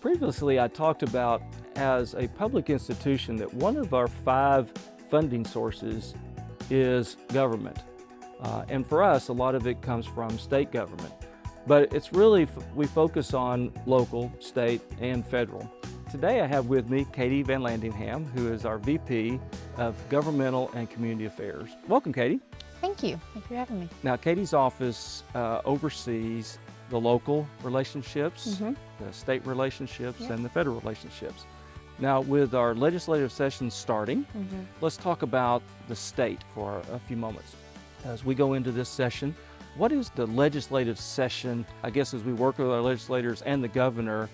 Previously, I talked about, as a public institution, that one of our 5 funding sources is government. And for us, a lot of it comes from state government. But it's really, we focus on local, state, and federal. Today I have with me Katie VanLandingham, who is our VP of Governmental and Community Affairs. Welcome, Katie. Thank you. Thank you for having me. Now, Katie's office oversees the local relationships, the state relationships, and the federal relationships. Now, with our legislative session starting, let's talk about the state for a few moments. As we go into this session, what is the legislative session, I guess, as we work with our legislators and the governor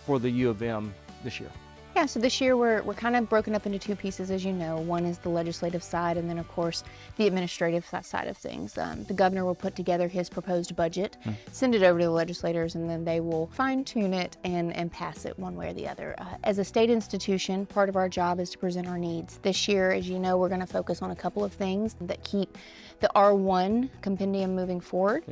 for the U of M this year? Yeah, so this year we're kind of broken up into 2 pieces, as you know. One is the legislative side, and then of course the administrative side of things. The governor will put together his proposed budget, send it over to the legislators, and then they will fine tune it and pass it one way or the other. As a state institution, part of our job is to present our needs. This year, as you know, we're going to focus on a couple of things that keep the R1 compendium moving forward.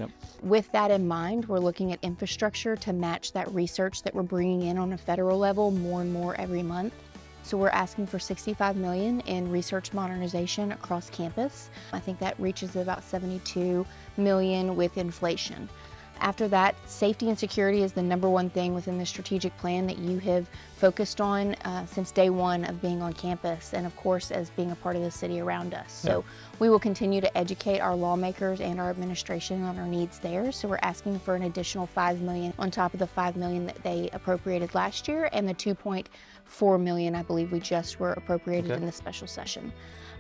With that in mind, we're looking at infrastructure to match that research that we're bringing in on a federal level more and more every month. So we're asking for $65 million in research modernization across campus. I think that reaches about $72 million with inflation. After that, safety and security is the #1 thing within the strategic plan that you have focused on since day one of being on campus, and of course as being a part of the city around us. So we will continue to educate our lawmakers and our administration on our needs there. So we're asking for an additional $5 million on top of the $5 million that they appropriated last year, and the $2.4 million I believe we just were appropriated in the special session.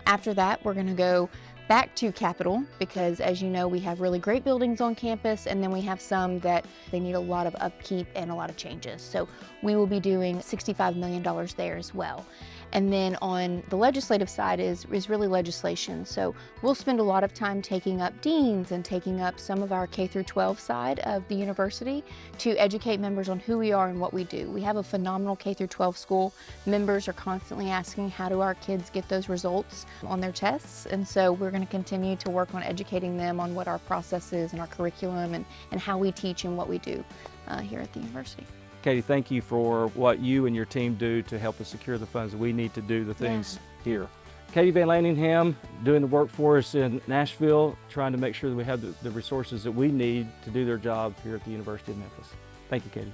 After that, we're going to go back to Capitol, because as you know, we have really great buildings on campus, and then we have some that they need a lot of upkeep and a lot of changes. So we will be doing $65 million there as well. And then on the legislative side is really legislation. So we'll spend a lot of time taking up deans and taking up some of our K-12 side of the university to educate members on who we are and what we do. We have a phenomenal K-12 school. Members are constantly asking, how do our kids get those results on their tests? And so we're going to continue to work on educating them on what our process is and our curriculum and how we teach and what we do here at the university. Katie, thank you for what you and your team do to help us secure the funds that we need to do the things here. Katie VanLandingham doing the work for us in Nashville, trying to make sure that we have the resources that we need to do their job here at the University of Memphis. Thank you, Katie.